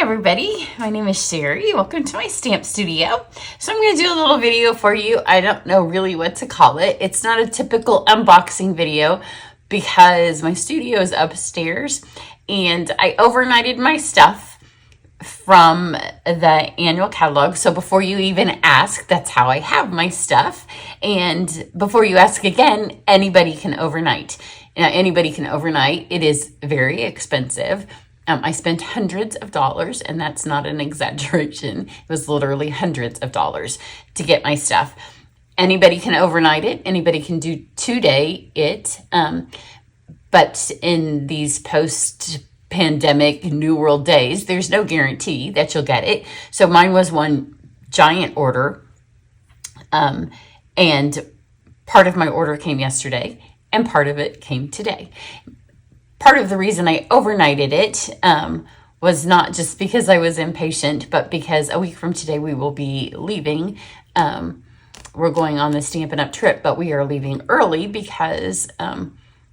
everybody, my name is Cheri. Welcome to my stamp studio. So I'm going to do a little video for you. I don't know really what to call it. It's not a typical unboxing video because my studio is upstairs and I overnighted my stuff from the annual catalog. So before you even ask, that's how I have my stuff. And before you ask again, anybody can overnight. Anybody can overnight. It is very expensive. I spent hundreds of dollars, and that's not an exaggeration. It was literally hundreds of dollars to get my stuff. Anybody can overnight it. Anybody can do 2-day it. But in these post-pandemic New World days, there's no guarantee that you'll get it. So mine was one giant order. And part of my order came yesterday, and part of it came today. Part of the reason I overnighted it was not just because I was impatient, but because a week from today we will be leaving. We're going on the Stampin' Up! Trip, but we are leaving early because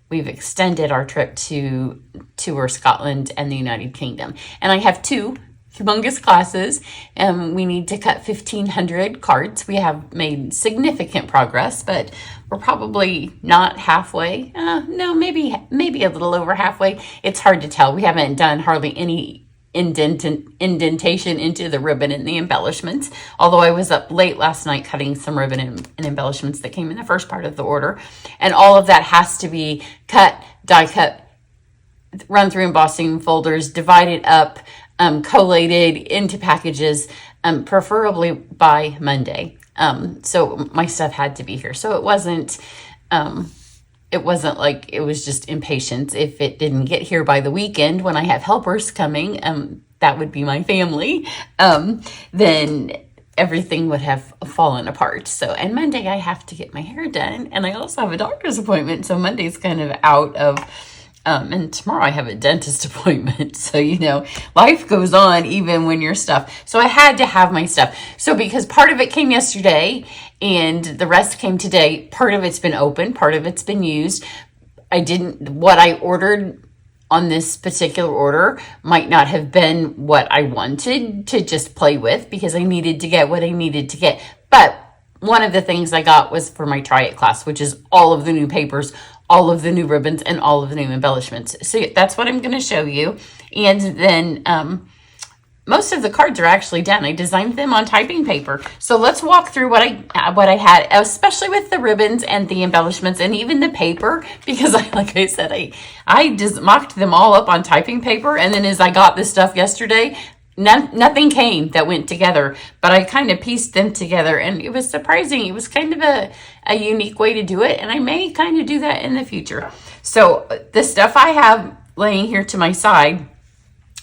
we've extended our trip to tour Scotland and the United Kingdom. And I have two humongous classes, and we need to cut 1,500 cards. We have made significant progress, but we're probably not halfway. No, maybe a little over halfway. It's hard to tell. We haven't done hardly any indentation into the ribbon and the embellishments, although I was up late last night cutting some ribbon and embellishments that came in the first part of the order. And all of that has to be cut, die cut, run through embossing folders, divided up, collated into packages, preferably by Monday. So my stuff had to be here. So it wasn't like it was just impatience. If it didn't get here by the weekend when I have helpers coming, that would be my family, then everything would have fallen apart. So, and Monday I have to get my hair done, and I also have a doctor's appointment. So Monday's kind of out of, and tomorrow I have a dentist appointment. So, life goes on even when you're stuff. So I had to have my stuff. So because part of it came yesterday and the rest came today, part of it's been open, part of it's been used. What I ordered on this particular order might not have been what I wanted to just play with because I needed to get what I needed to get. But one of the things I got was for my Try It class, which is all of the new papers, all of the new ribbons, and all of the new embellishments. So that's what I'm going to show you. And then most of the cards are actually done. I designed them on typing paper. So let's walk through what I had, especially with the ribbons and the embellishments and even the paper, because like I said, I just mocked them all up on typing paper. And then as I got this stuff yesterday, nothing came that went together, but I kind of pieced them together, and it was surprising. It was kind of a unique way to do it, and I may kind of do that in the future. So the stuff I have laying here to my side,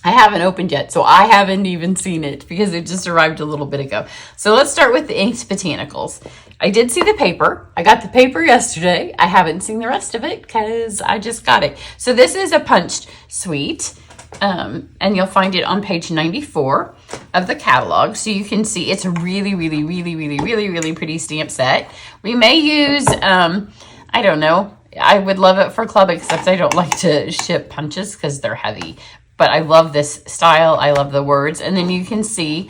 I haven't opened yet, so I haven't even seen it because it just arrived a little bit ago. So let's start with the inked botanicals. I did see the paper. I got the paper yesterday. I haven't seen the rest of it because I just got it. So this is a punched suite. And you'll find it on page 94 of the catalog. So you can see it's a really, really, really, really, really, really pretty stamp set. We may use, I don't know, I would love it for club, except I don't like to ship punches because they're heavy. But I love this style. I love the words. And then you can see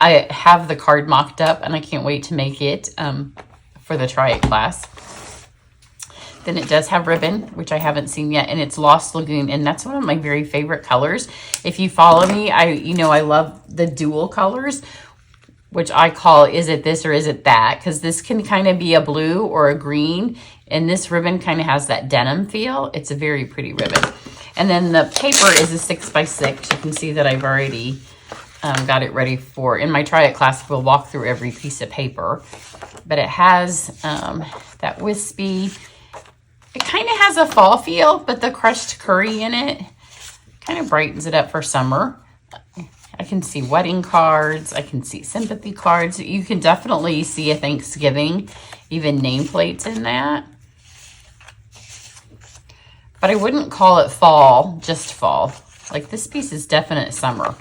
I have the card mocked up, and I can't wait to make it for the Try It class. Then it does have ribbon, which I haven't seen yet, and it's Lost Lagoon, and that's one of my very favorite colors. If you follow me, I love the dual colors, which I call is it this or is it that, because this can kind of be a blue or a green, and this ribbon kind of has that denim feel. It's a very pretty ribbon. And then the paper is a 6x6. You can see that I've already got it ready for, in my Try It class, we'll walk through every piece of paper, but it has that wispy, it kind of has a fall feel, but the crushed curry in it kind of brightens it up for summer. I can see wedding cards. I can see sympathy cards. You can definitely see a Thanksgiving, even nameplates in that. But I wouldn't call it fall, just fall. Like this piece is definite summer.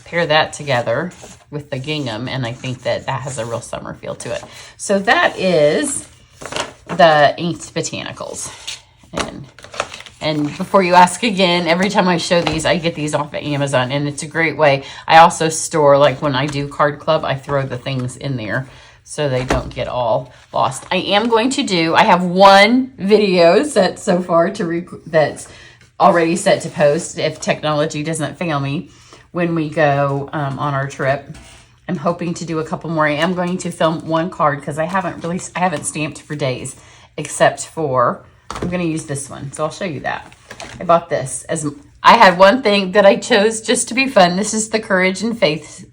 Pair that together with the gingham, and I think that has a real summer feel to it. So that is the inked botanicals. And And before you ask again, every time I show these, I get these off of Amazon, and it's a great way. I also store, like when I do card club, I throw the things in there so they don't get all lost. I am going to do, I have one video set so far that's already set to post if technology doesn't fail me when we go on our trip. I'm hoping to do a couple more. I am going to film one card because I haven't stamped for days, except for, I'm going to use this one. So I'll show you that. I bought this as, I had one thing that I chose just to be fun. This is the Courage and Faith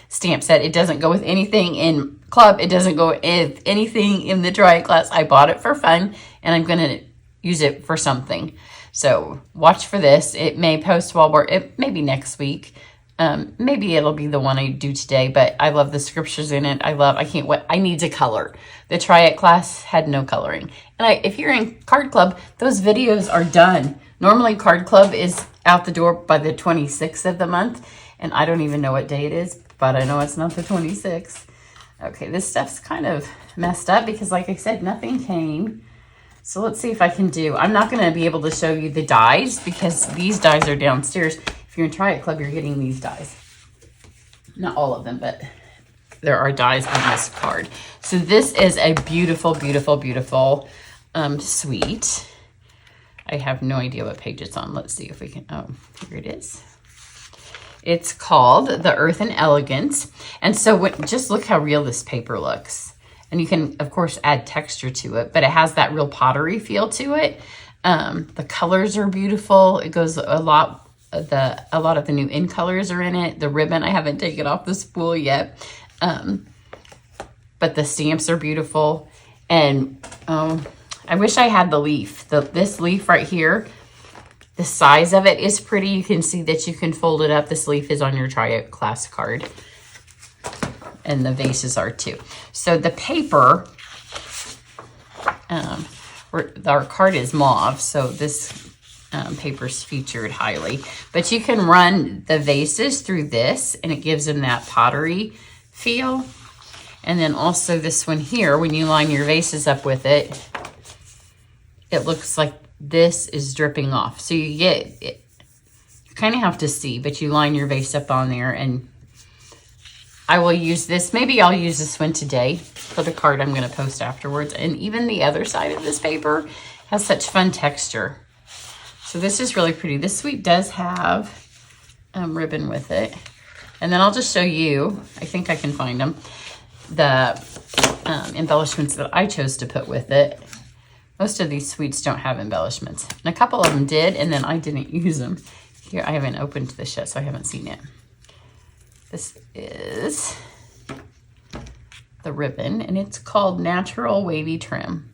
stamp set. It doesn't go with anything in club. It doesn't go with anything in the dry class. I bought it for fun, and I'm going to use it for something. So watch for this. It may post it maybe next week. Maybe it'll be the one I do today, but I love the scriptures in it. I can't wait. I need to color. The Try It class had no coloring. And if you're in card club, those videos are done. Normally card club is out the door by the 26th of the month, and I don't even know what day it is, but I know it's not the 26th. Okay, this stuff's kind of messed up because, like I said, nothing came. So let's see if I can do, I'm not going to be able to show you the dies because these dies are downstairs. If you're in Try It Club, you're getting these dies. Not all of them, but there are dies on this card. So this is a beautiful, beautiful, beautiful suite. I have no idea what page it's on. Let's see if we can, oh, here it is. It's called the Earthen Elegance. And so just look how real this paper looks. And you can, of course, add texture to it, but it has that real pottery feel to it. The colors are beautiful. It goes a lot of the new in colors are in it. The ribbon, I haven't taken off the spool yet. But the stamps are beautiful. And I wish I had the leaf. This leaf right here, the size of it is pretty. You can see that you can fold it up. This leaf is on your Try It class card. And the vases are too. So the paper, our card is mauve, so this paper's featured highly. But you can run the vases through this, and it gives them that pottery feel. And then also this one here, when you line your vases up with it, it looks like this is dripping off. So you get it. You kind of have to see, but you line your vase up on there, and I will use this. Maybe I'll use this one today for the card I'm going to post afterwards. And even the other side of this paper has such fun texture. So this is really pretty. This suite does have ribbon with it. And then I'll just show you, I think I can find them, the embellishments that I chose to put with it. Most of these suites don't have embellishments. And a couple of them did, and then I didn't use them. Here, I haven't opened this yet, so I haven't seen it. This is the ribbon, and it's called Natural Wavy Trim.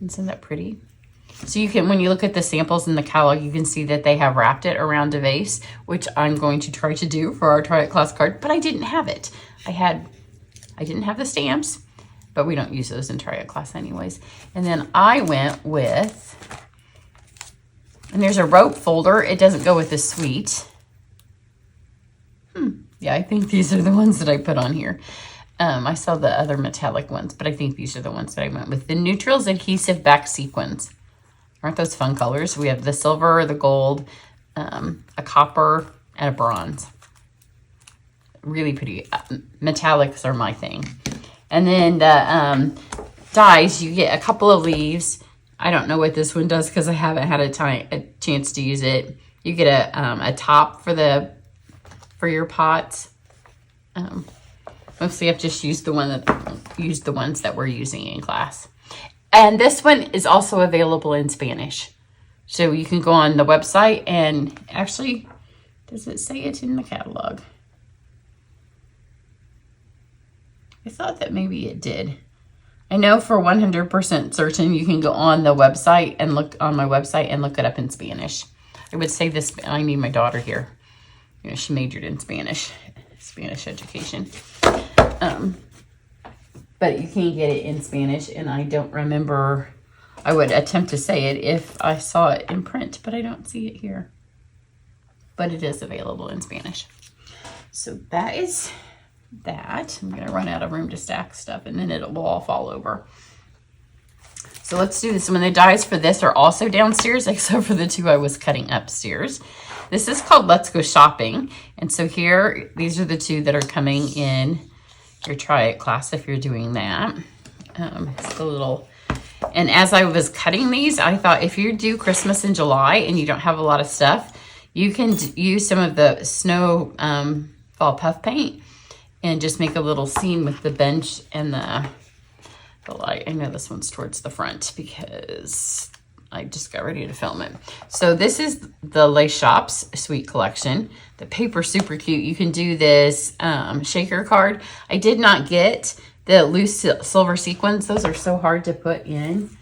Isn't that pretty? So you can, when you look at the samples in the catalog, you can see that they have wrapped it around a vase, which I'm going to try to do for our Try It class card, but I didn't have it. I didn't have the stamps, but we don't use those in Try It class anyways. And then I went with, and there's a rope folder. It doesn't go with the suite. Yeah, I think these are the ones that I put on here. I saw the other metallic ones, but I think these are the ones that I went with. The Neutrals Adhesive Back Sequins. Aren't those fun colors? We have the silver, the gold, a copper, and a bronze. Really pretty. Metallics are my thing. And then the dies, you get a couple of leaves. I don't know what this one does because I haven't had a chance to use it. You get a top for your pots. Mostly I've just used the ones that we're using in class. And this one is also available in Spanish. So you can go on the website, and actually, does it say it in the catalog? I thought that maybe it did. I know for 100% certain you can go on the website and look on my website and look it up in Spanish. I would say this, I need my daughter here. You know, she majored in Spanish education. But you can get it in Spanish, and I don't remember. I would attempt to say it if I saw it in print, but I don't see it here. But it is available in Spanish. So that is that. I'm going to run out of room to stack stuff, and then it will all fall over. So let's do this. When the dies for this are also downstairs, except for the two I was cutting upstairs. This is called Let's Go Shopping. And so here, these are the two that are coming in your Try It class if you're doing that. It's a little, and as I was cutting these, I thought if you do Christmas in July and you don't have a lot of stuff, you can use some of the snow fall puff paint and just make a little scene with the bench and the light. I know this one's towards the front because I just got ready to film it. So this is the Les Shops Sweet Collection. The paper's super cute. You can do this shaker card. I did not get the loose silver sequins. Those are so hard to put in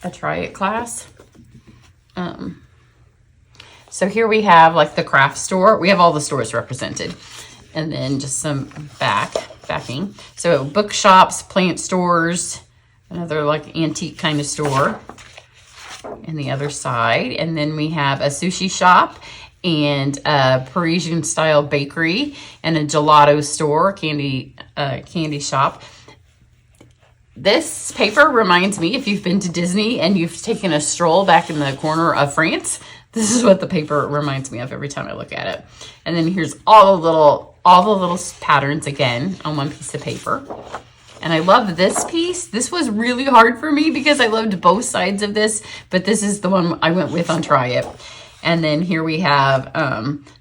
a Try It class. So here we have like the craft store. We have all the stores represented. And then just some backing. So bookshops, plant stores, another like antique kind of store. And the other side, and then we have a sushi shop and a Parisian style bakery and a gelato store, candy shop. This paper reminds me, if you've been to Disney and you've taken a stroll back in the corner of France, this is what the paper reminds me of every time I look at it. And then here's all the little patterns again on one piece of paper. And I love this piece. This was really hard for me because I loved both sides of this, but this is the one I went with on Try It. And then here we have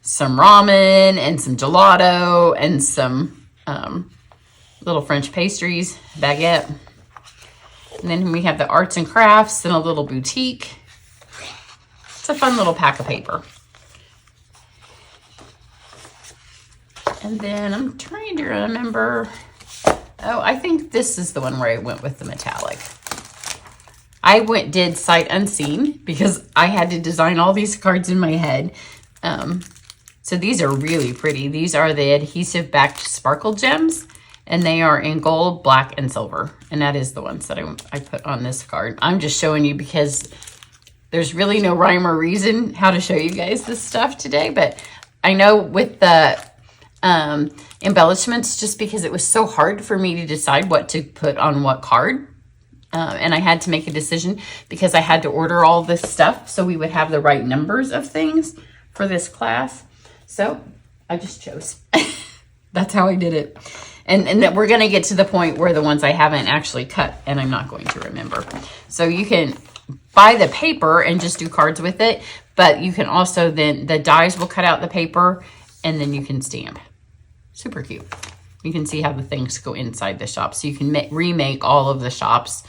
some ramen and some gelato and some little French pastries, baguette. And then we have the arts and crafts and a little boutique. It's a fun little pack of paper. And then I'm trying to remember. Oh, I think this is the one where I went with the metallic. I did sight unseen because I had to design all these cards in my head. So these are really pretty. These are the adhesive backed sparkle gems, and they are in gold, black, and silver. And that is the ones that I put on this card. I'm just showing you because there's really no rhyme or reason how to show you guys this stuff today. But I know with the embellishments, just because it was so hard for me to decide what to put on what card. And I had to make a decision because I had to order all this stuff so we would have the right numbers of things for this class. So I just chose. That's how I did it. And that we're going to get to the point where the ones I haven't actually cut and I'm not going to remember. So you can buy the paper and just do cards with it. But you can also then, the dies will cut out the paper and then you can stamp. Super cute. You can see how the things go inside the shop. So you can remake all of the shops,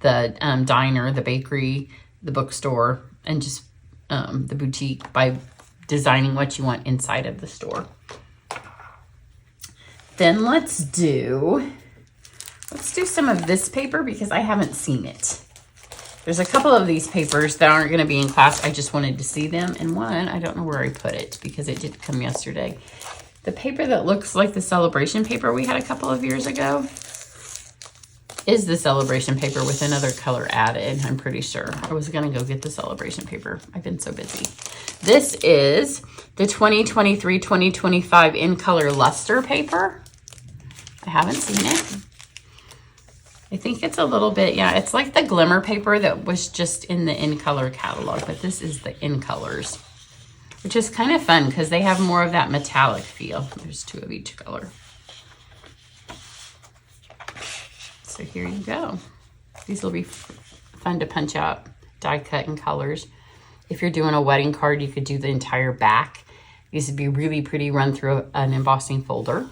the diner, the bakery, the bookstore, and just the boutique by designing what you want inside of the store. Then let's do some of this paper because I haven't seen it. There's a couple of these papers that aren't going to be in class. I just wanted to see them. And one, I don't know where I put it because it did come yesterday. The paper that looks like the celebration paper we had a couple of years ago is the celebration paper with another color added, I'm pretty sure. I was going to go get the celebration paper. I've been so busy. This is the 2023-2025 in color luster paper. I haven't seen it. I think it's a little bit, yeah, it's like the glimmer paper that was just in the in color catalog, but this is the in colors, which is kind of fun because they have more of that metallic feel. There's two of each color. So here you go. These will be fun to punch out, die cut in colors. If you're doing a wedding card, you could do the entire back. These would be really pretty run through an embossing folder.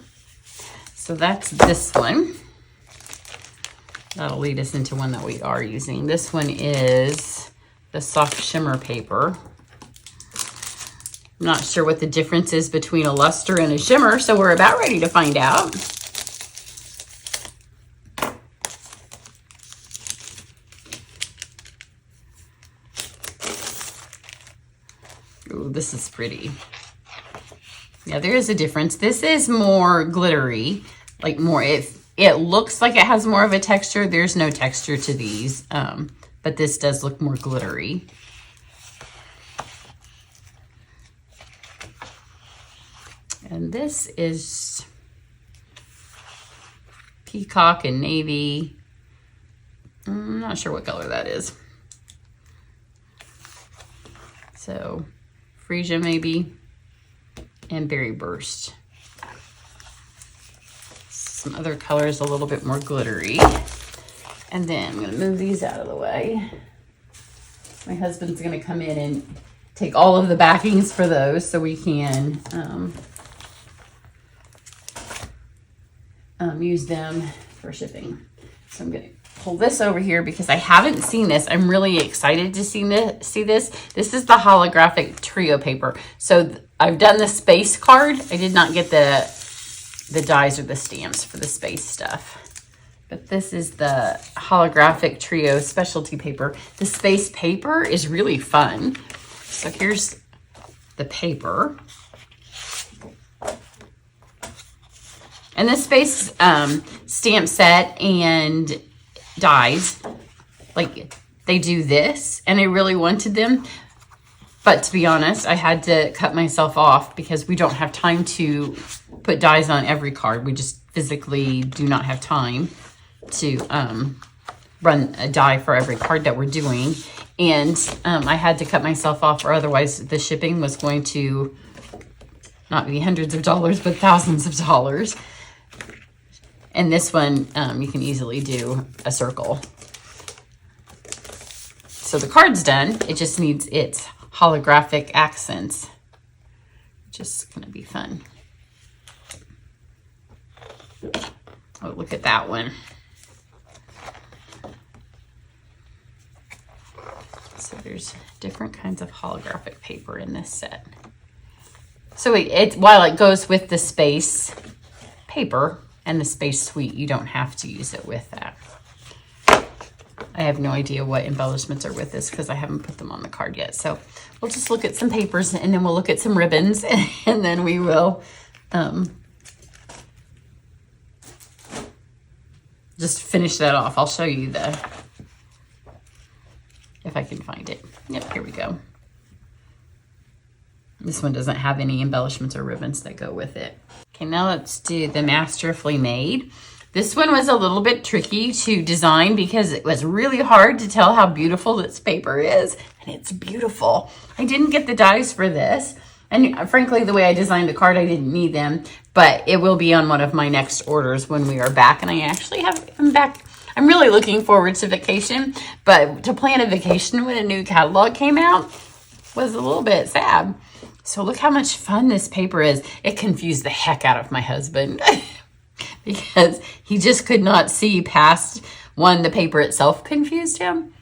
So that's this one. That'll lead us into one that we are using. This one is the soft shimmer paper. I'm not sure what the difference is between a luster and a shimmer, so we're about ready to find out. Ooh, this is pretty. Yeah, there is a difference. This is more glittery, like more, it looks like it has more of a texture. There's no texture to these, but this does look more glittery. And this is peacock and navy, I'm not sure what color that is. So Freesia maybe, and Berry Burst. Some other colors a little bit more glittery. And then I'm going to move these out of the way. My husband's going to come in and take all of the backings for those so we can use them for shipping. So I'm going to pull this over here because I haven't seen this. I'm really excited to see this. This is the holographic trio paper. So I've done the space card. I did not get the dies or the stamps for the space stuff. But this is the holographic trio specialty paper. The space paper is really fun. So here's the paper. And this space stamp set and dies, like they do this, and I really wanted them. But to be honest, I had to cut myself off because we don't have time to put dies on every card. We just physically do not have time to run a die for every card that we're doing. And I had to cut myself off, or otherwise the shipping was going to not be hundreds of dollars, but thousands of dollars. And this one, you can easily do a circle. So the card's done. It just needs its holographic accents, which is going to be fun. Oh, look at that one. So there's different kinds of holographic paper in this set. So while it goes with the space paper and the space suite, you don't have to use it with that. I have no idea what embellishments are with this because I haven't put them on the card yet. So we'll just look at some papers and then we'll look at some ribbons and then we will just finish that off. I'll show you if I can find it. Yep, here we go. This one doesn't have any embellishments or ribbons that go with it. Okay, now let's do the Masterfully Made. This one was a little bit tricky to design because it was really hard to tell how beautiful this paper is. And it's beautiful. I didn't get the dies for this. And frankly, the way I designed the card, I didn't need them. But it will be on one of my next orders when we are back. And I actually I'm back. I'm really looking forward to vacation. But to plan a vacation when a new catalog came out was a little bit sad. So look how much fun this paper is. It confused the heck out of my husband because he just could not see past one. The paper itself confused him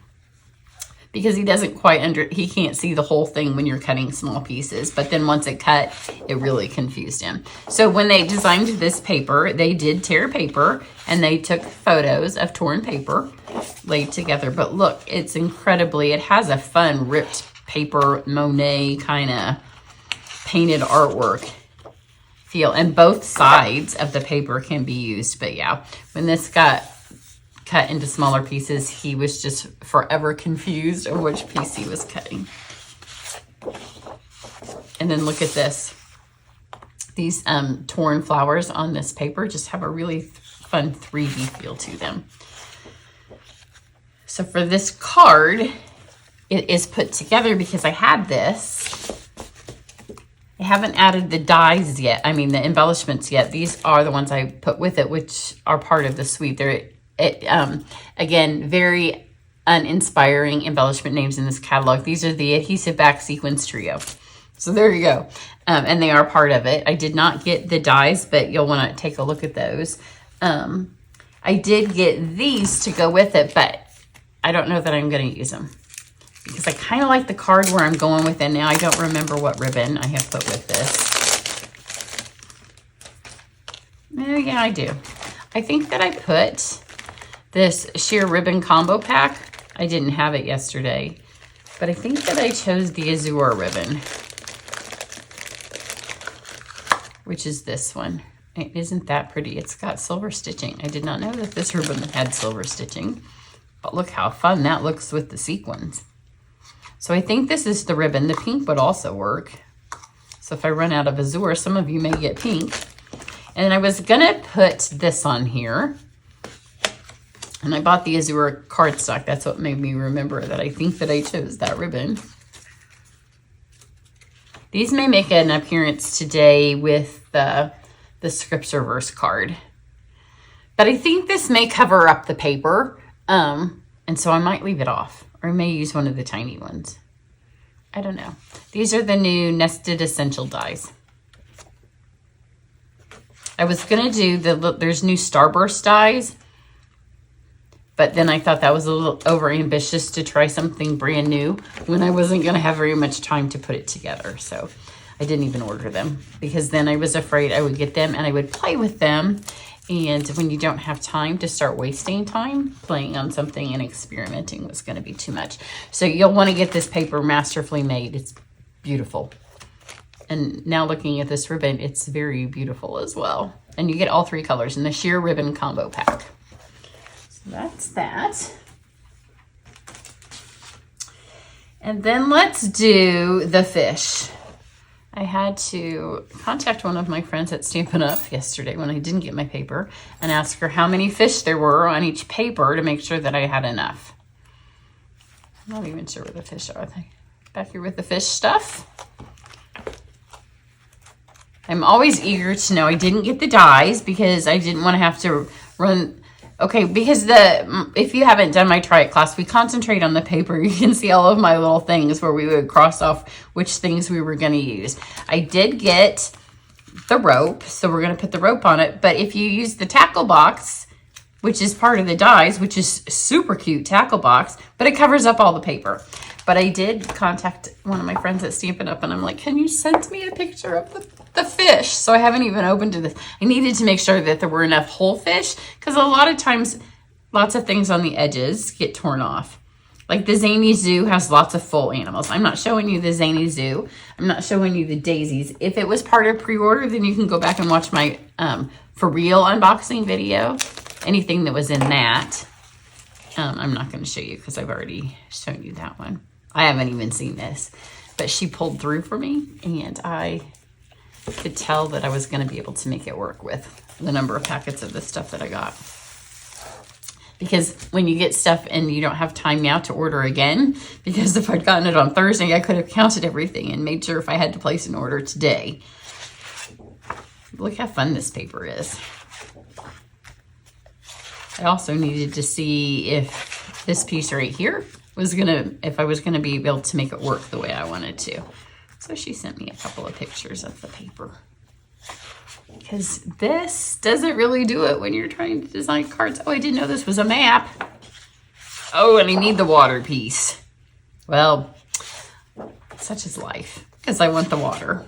because he doesn't quite he can't see the whole thing when you're cutting small pieces. But then once it cut, it really confused him. So when they designed this paper, they did tear paper and they took photos of torn paper laid together. But look, it's it has a fun ripped paper Monet kind of painted artwork feel, and both sides of the paper can be used. But yeah, when this got cut into smaller pieces, he was just forever confused of which piece he was cutting. And then look at this. These torn flowers on this paper just have a really fun 3D feel to them. So for this card, it is put together because I had this. I haven't added the dies yet. I mean, the embellishments yet. These are the ones I put with it, which are part of the suite. They're, again, very uninspiring embellishment names in this catalog. These are the Adhesive Back Sequence Trio. So there you go. And they are part of it. I did not get the dies, but you'll want to take a look at those. I did get these to go with it, but I don't know that I'm going to use them, because I kind of like the card where I'm going with it now. I don't remember what ribbon I have put with this. Oh, yeah, I do. I think that I put this sheer ribbon combo pack. I didn't have it yesterday, but I think that I chose the Azure ribbon, which is this one. It isn't that pretty. It's got silver stitching. I did not know that this ribbon had silver stitching, but look how fun that looks with the sequins. So I think this is the ribbon. The pink would also work. So if I run out of Azure, some of you may get pink. And I was going to put this on here. And I bought the Azure cardstock. That's what made me remember that I think that I chose that ribbon. These may make an appearance today with the Scripts Reverse card. But I think this may cover up the paper. And so I might leave it off. Or I may use one of the tiny ones. I don't know. These are the new Nested Essential dies. I was going to do there's new Starburst dies. But then I thought that was a little over ambitious to try something brand new when I wasn't going to have very much time to put it together. So I didn't even order them because then I was afraid I would get them and I would play with them. And when you don't have time to start wasting time playing on something and experimenting was going to be too much. So you'll want to get this paper masterfully made. It's beautiful. And now looking at this ribbon, it's very beautiful as well. And you get all 3 colors in the sheer ribbon combo pack. So that's that. And then let's do the fish. I had to contact one of my friends at Stampin' Up! Yesterday when I didn't get my paper and ask her how many fish there were on each paper to make sure that I had enough. I'm not even sure where the fish are. Are they back here with the fish stuff? I'm always eager to know. I didn't get the dies because I didn't want to have to run. Okay, because if you haven't done my Try It class, we concentrate on the paper. You can see all of my little things where we would cross off which things we were going to use. I did get the rope, so we're going to put the rope on it. But if you use the tackle box, which is part of the dies, which is super cute tackle box, but it covers up all the paper. But I did contact one of my friends at Stampin' Up! And I'm like, can you send me a picture of the fish? So I haven't even opened to this. I needed to make sure that there were enough whole fish because a lot of times, lots of things on the edges get torn off. Like the Zany Zoo has lots of full animals. I'm not showing you the Zany Zoo. I'm not showing you the daisies. If it was part of pre-order, then you can go back and watch my for real unboxing video. Anything that was in that. I'm not going to show you because I've already shown you that one. I haven't even seen this. But she pulled through for me and I could tell that I was going to be able to make it work with the number of packets of the stuff that I got. Because when you get stuff and you don't have time now to order again, because if I'd gotten it on Thursday, I could have counted everything and made sure if I had to place an order today. Look how fun this paper is. I also needed to see if this piece right here was if I was gonna be able to make it work the way I wanted to. So she sent me a couple of pictures of the paper. Because this doesn't really do it when you're trying to design cards. Oh, I didn't know this was a map. Oh, and I need the water piece. Well, such is life. Because I want the water.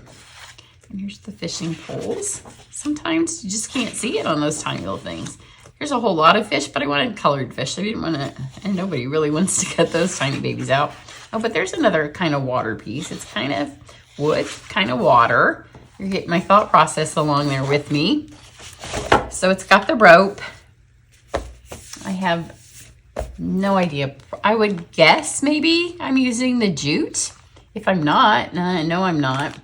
And here's the fishing poles. Sometimes you just can't see it on those tiny little things. Here's a whole lot of fish, but I wanted colored fish. I didn't want to, and nobody really wants to cut those tiny babies out. Oh, but there's another kind of water piece. It's kind of wood, kind of water. You're getting my thought process along there with me. So it's got the rope. I have no idea. I would guess maybe I'm using the jute. If I'm not, no, I'm not.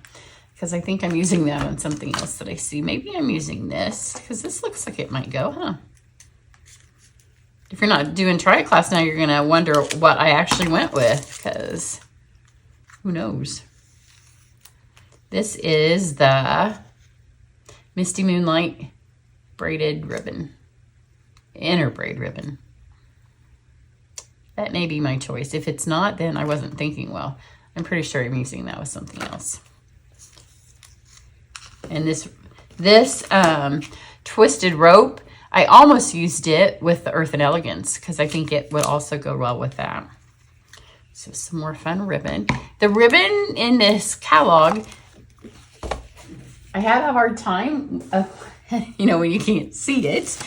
Because I think I'm using that on something else that I see. Maybe I'm using this because this looks like it might go, huh? If you're not doing Try It class now, you're going to wonder what I actually went with because who knows? This is the Misty Moonlight braided ribbon, inner braid ribbon. That may be my choice. If it's not, then I wasn't thinking well. I'm pretty sure I'm using that with something else. And this twisted rope, I almost used it with the Earthen Elegance because I think it would also go well with that. So some more fun ribbon. The ribbon in this catalog, I had a hard time, when you can't see it,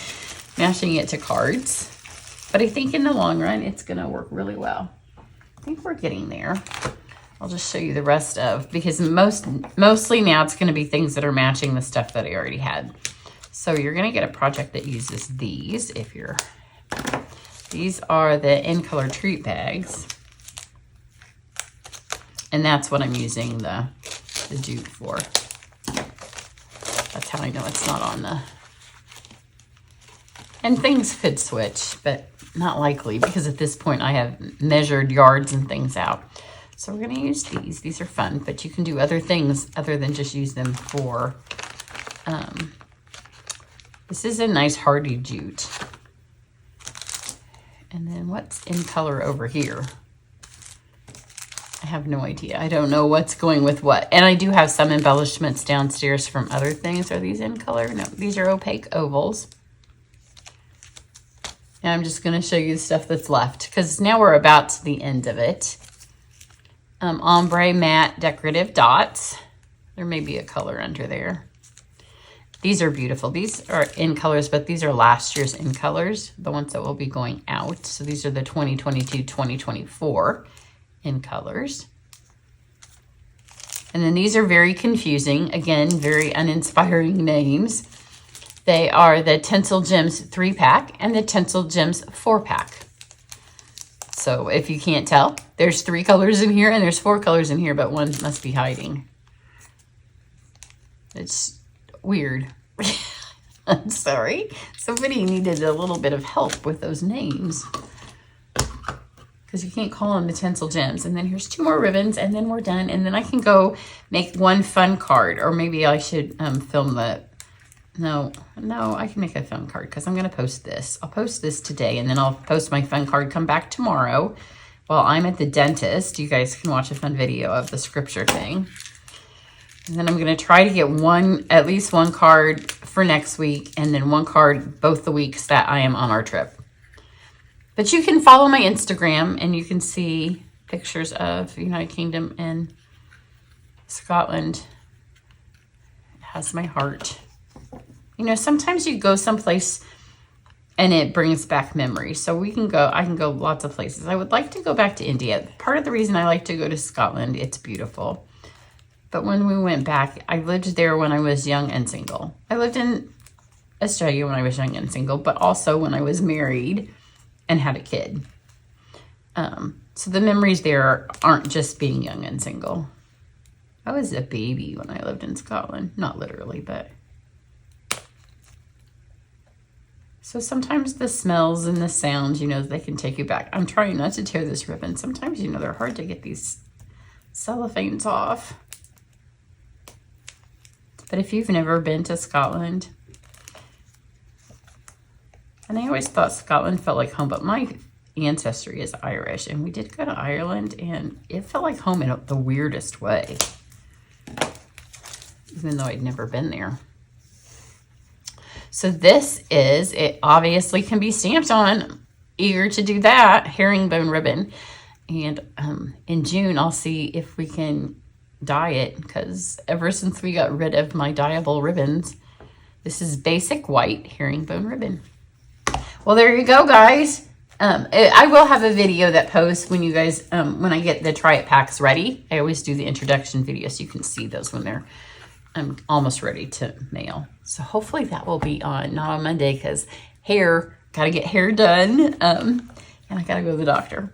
mashing it to cards. But I think in the long run, it's going to work really well. I think we're getting there. I'll just show you the rest of, because mostly now it's going to be things that are matching the stuff that I already had. So you're going to get a project that uses these these are the In Color treat bags. And that's what I'm using the jute for. That's how I know it's not on And things could switch, but not likely because at this point I have measured yards and things out. So we're going to use these. These are fun, but you can do other things other than just use them for, this is a nice hardy jute. And then what's in color over here? I have no idea. I don't know what's going with what. And I do have some embellishments downstairs from other things. Are these in color? No, these are opaque ovals. And I'm just going to show you the stuff that's left because now we're about to the end of it. Ombre matte decorative dots. There may be a color under there. These are beautiful. These are in colors, but these are last year's in colors, the ones that will be going out. So these are the 2022-2024 in colors. And then these are very confusing. Again, very uninspiring names. They are the Tinsel Gems 3-pack and the Tinsel Gems 4-pack. So if you can't tell, there's 3 colors in here and there's 4 colors in here, but one must be hiding. It's weird. I'm sorry. Somebody needed a little bit of help with those names. Because you can't call them the Tinsel Gems. And then here's 2 more ribbons and then we're done. And then I can go make one fun card. Or maybe I should film the... No, I can make a fun card because I'm going to post this. I'll post this today and then I'll post my fun card, come back tomorrow while I'm at the dentist. You guys can watch a fun video of the scripture thing. And then I'm going to try to get at least one card for next week and then one card both the weeks that I am on our trip. But you can follow my Instagram and you can see pictures of United Kingdom and Scotland. It has my heart. You know, sometimes you go someplace and it brings back memories. So I can go lots of places. I would like to go back to India. Part of the reason I like to go to Scotland, it's beautiful. But when we went back, I lived there when I was young and single. I lived in Australia when I was young and single, but also when I was married and had a kid. So the memories there aren't just being young and single. I was a baby when I lived in Scotland. Not literally, but... So sometimes the smells and the sounds, you know, they can take you back. I'm trying not to tear this ribbon. Sometimes, you know, they're hard to get these cellophanes off. But if you've never been to Scotland, and I always thought Scotland felt like home, but my ancestry is Irish, and we did go to Ireland, and it felt like home in the weirdest way, even though I'd never been there. So this is, it obviously can be stamped on. Eager to do that, herringbone ribbon. And in June, I'll see if we can dye it, because ever since we got rid of my dyeable ribbons, this is basic white herringbone ribbon. Well, there you go, guys. I will have a video that posts when you guys, when I get the try it packs ready. I always do the introduction video so you can see those when they're almost ready to mail. So hopefully that will be on, not on Monday, because got to get hair done, and I got to go to the doctor.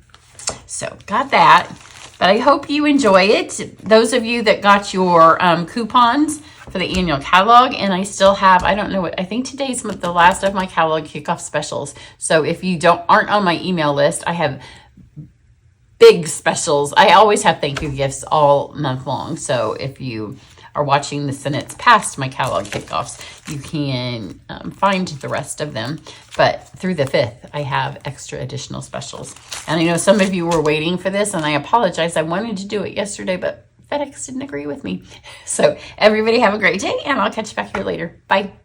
So got that. But I hope you enjoy it. Those of you that got your coupons for the annual catalog, and I still have, I don't know what, I think today's the last of my catalog kickoff specials. So if you aren't on my email list, I have big specials. I always have thank you gifts all month long. So if you are watching this and it's past my catalog kickoffs, you can find the rest of them. But through the 5th, I have extra additional specials. And I know some of you were waiting for this, and I apologize. I wanted to do it yesterday, but FedEx didn't agree with me. So everybody have a great day, and I'll catch you back here later. Bye.